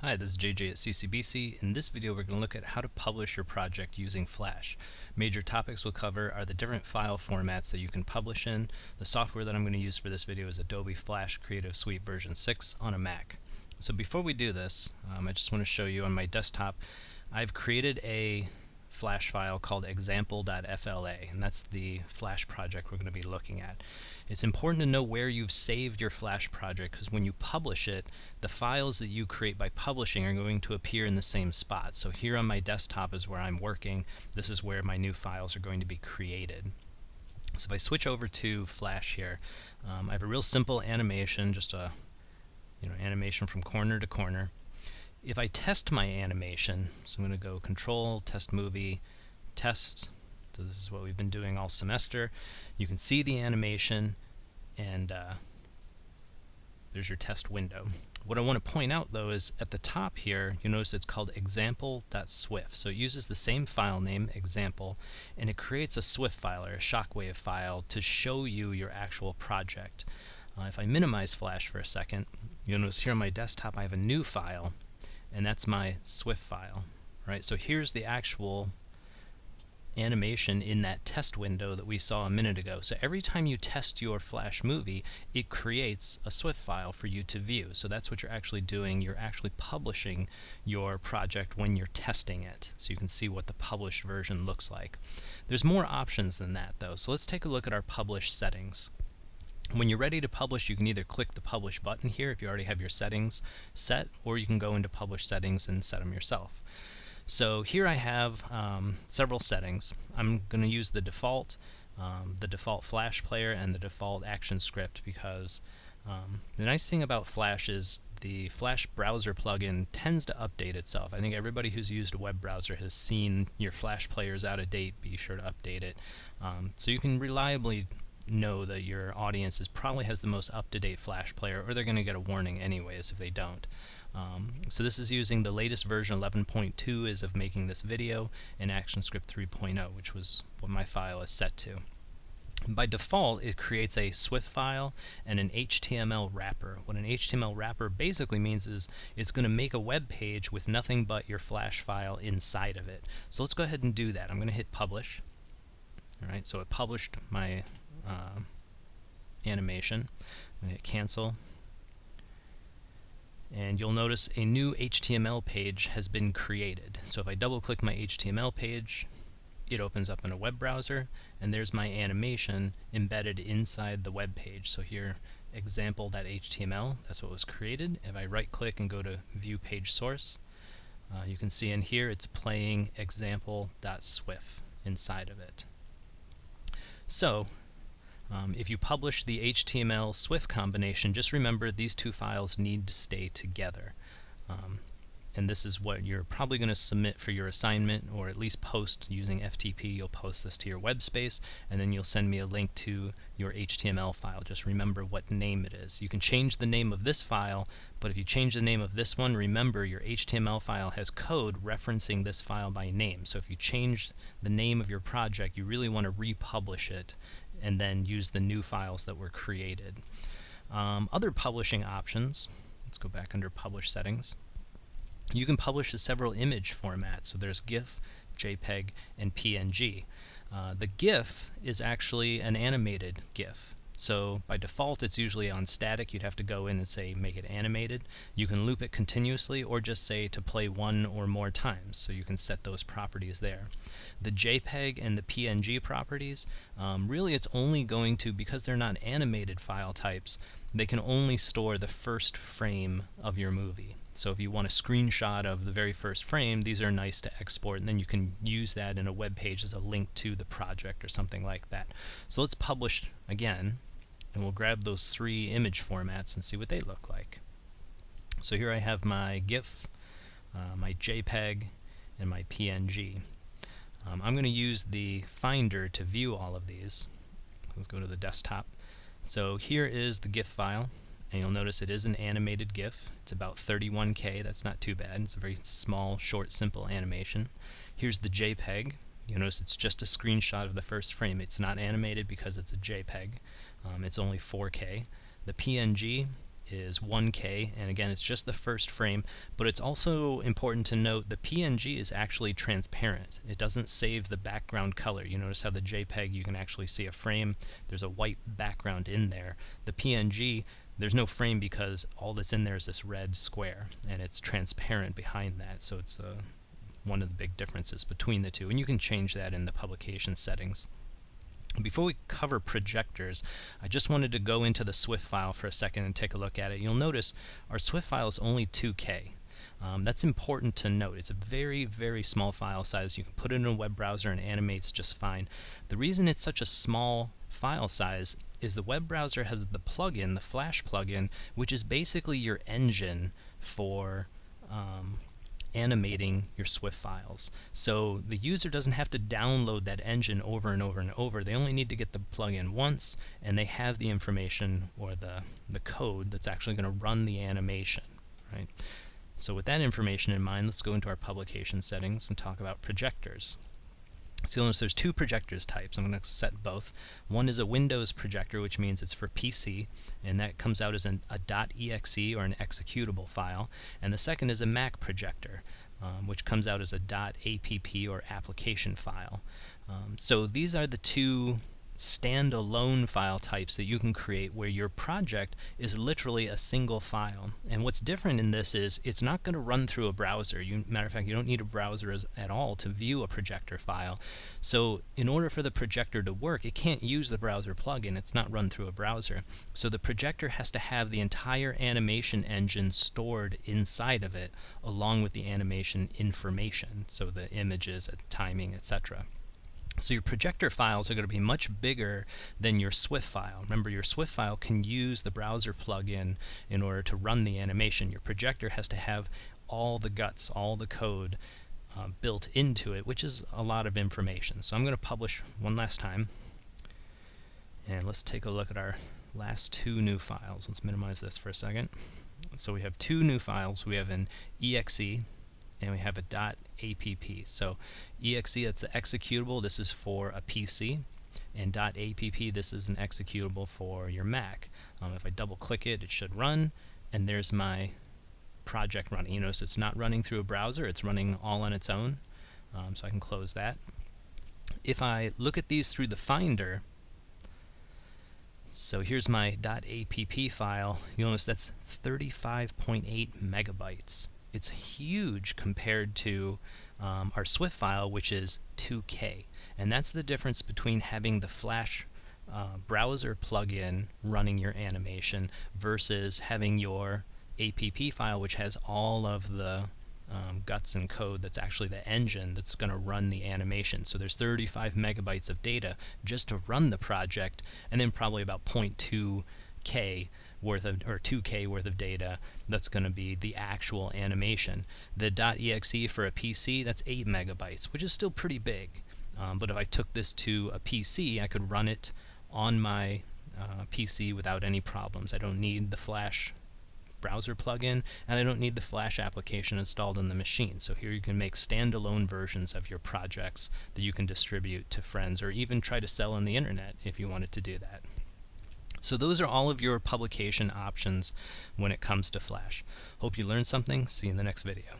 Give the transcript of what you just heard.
Hi, this is JJ at CCBC. In this video, we're going to look at how to publish your project using Flash. Major topics we'll cover are the different file formats that you can publish in. The software that I'm going to use for this video is Adobe Flash Creative Suite version 6 on a Mac. So before we do this, I just want to show you on my desktop, I've created a Flash file called example.fla, and that's the Flash project we're going to be looking at. It's important to know where you've saved your Flash project, because when you publish it, the files that you create by publishing are going to appear in the same spot. So here on my desktop is where I'm working. This is where my new files are going to be created. So if I switch over to Flash here, I have a real simple animation, just a animation from corner to corner. If I test my animation, so I'm going to go Control, Test Movie, Test. So this is what we've been doing all semester. You can see the animation, and there's your test window. What I want to point out, though, is at the top here, you notice it's called example.swift. So it uses the same file name, example, and it creates a Swift file or a Shockwave file to show you your actual project. If I minimize Flash for a second, you'll notice here on my desktop I have a new file, and that's my Swift file. Right? So here's the actual animation in that test window that we saw a minute ago. So every time you test your Flash movie, it creates a Swift file for you to view. So that's what you're actually doing. You're actually publishing your project when you're testing it. So you can see what the published version looks like. There's more options than that, though. So let's take a look at our publish settings. When you're ready to publish, you can either click the Publish button here if you already have your settings set, or you can go into Publish settings and set them yourself. So here I have several settings. I'm going to use the default Flash player and the default action script, because the nice thing about Flash is the Flash browser plugin tends to update itself. I think everybody who's used a web browser has seen your Flash player is out of date. Be sure to update it. So you can reliably know that your audience probably has the most up-to-date Flash player, or they're going to get a warning anyways if they don't. So this is using the latest version 11.2 as of making this video, and ActionScript 3.0, which was what my file is set to. By default, it creates a Swift file and an HTML wrapper. What an HTML wrapper basically means is it's going to make a web page with nothing but your Flash file inside of it. So let's go ahead and do that. I'm going to hit Publish. Alright, so it published my animation. I'm going to hit Cancel. And you'll notice a new HTML page has been created. So if I double click my HTML page, it opens up in a web browser, and there's my animation embedded inside the web page. So here, example.html, that's what was created. If I right click and go to View Page Source, you can see in here it's playing example.swift inside of it. So if you publish the HTML Swift combination, just remember these two files need to stay together. And this is what you're probably going to submit for your assignment, or at least post using FTP. You'll post this to your web space, and then you'll send me a link to your HTML file. Just remember what name it is. You can change the name of this file, but if you change the name of this one, remember your HTML file has code referencing this file by name. So if you change the name of your project, you really want to republish it and then use the new files that were created. Other publishing options, let's go back under Publish Settings. You can publish to several image formats. So there's GIF, JPEG, and PNG. The GIF is actually an animated GIF. So by default, it's usually on static. You'd have to go in and say make it animated. You can loop it continuously, or just say to play one or more times. So you can set those properties there. The JPEG and the PNG properties, really it's only going to, because they're not animated file types, they can only store the first frame of your movie. So if you want a screenshot of the very first frame, these are nice to export, and then you can use that in a web page as a link to the project or something like that. So let's publish again, and we'll grab those three image formats and see what they look like. So here I have my GIF, my JPEG, and my PNG. I'm going to use the Finder to view all of these. Let's go to the desktop. So here is the GIF file, and you'll notice it is an animated GIF. It's about 31K. That's not too bad. It's a very small, short, simple animation. Here's the JPEG. You'll notice it's just a screenshot of the first frame. It's not animated because it's a JPEG. It's only 4K. The PNG is 1K, and again it's just the first frame, but it's also important to note the PNG is actually transparent. It doesn't save the background color. You notice how the JPEG you can actually see a frame, there's a white background in there. The PNG, there's no frame because all that's in there is this red square, and it's transparent behind that, so it's one of the big differences between the two, and you can change that in the publication settings. Before we cover projectors, I just wanted to go into the Swift file for a second and take a look at it. You'll notice our Swift file is only 2K. That's important to note. It's a very, very small file size. You can put it in a web browser and animates just fine. The reason it's such a small file size is the web browser has the plugin, the Flash plugin, which is basically your engine for animating your Swift files. So the user doesn't have to download that engine over and over and over. They only need to get the plugin once, and they have the information or the code that's actually going to run the animation, right? So with that information in mind, let's go into our publication settings and talk about projectors. So you'll notice there's two projectors types. I'm going to set both. One is a Windows projector, which means it's for PC, and that comes out as a .exe or an executable file. And the second is a Mac projector, which comes out as a .app or application file. So these are the two standalone file types that you can create where your project is literally a single file. And what's different in this is it's not going to run through a browser. Matter of fact, you don't need a browser at all to view a projector file. So in order for the projector to work, it can't use the browser plugin. It's not run through a browser. So the projector has to have the entire animation engine stored inside of it along with the animation information, so the images, timing, etc. So your projector files are going to be much bigger than your Swift file. Remember, your Swift file can use the browser plugin in order to run the animation. Your projector has to have all the guts, all the code built into it, which is a lot of information. So I'm going to publish one last time. And let's take a look at our last two new files. Let's minimize this for a second. So we have two new files. We have an .exe and we have a .app. So .exe, that's the executable. This is for a PC. And .app, this is an executable for your Mac. If I double click it, it should run. And there's my project running. You notice it's not running through a browser. It's running all on its own. So I can close that. If I look at these through the Finder, so here's my .app file. You'll notice that's 35.8 megabytes. It's huge compared to our Swift file, which is 2K. And that's the difference between having the Flash browser plugin running your animation versus having your app file, which has all of the guts and code that's actually the engine that's going to run the animation. So there's 35 megabytes of data just to run the project, and then probably about 0.2K worth of, or 2K worth of data that's going to be the actual animation. The .exe for a PC, that's 8 megabytes, which is still pretty big. But if I took this to a PC, I could run it on my PC without any problems. I don't need the Flash browser plugin, and I don't need the Flash application installed on the machine. So here you can make standalone versions of your projects that you can distribute to friends or even try to sell on the internet if you wanted to do that. So those are all of your publication options when it comes to Flash. Hope you learned something. See you in the next video.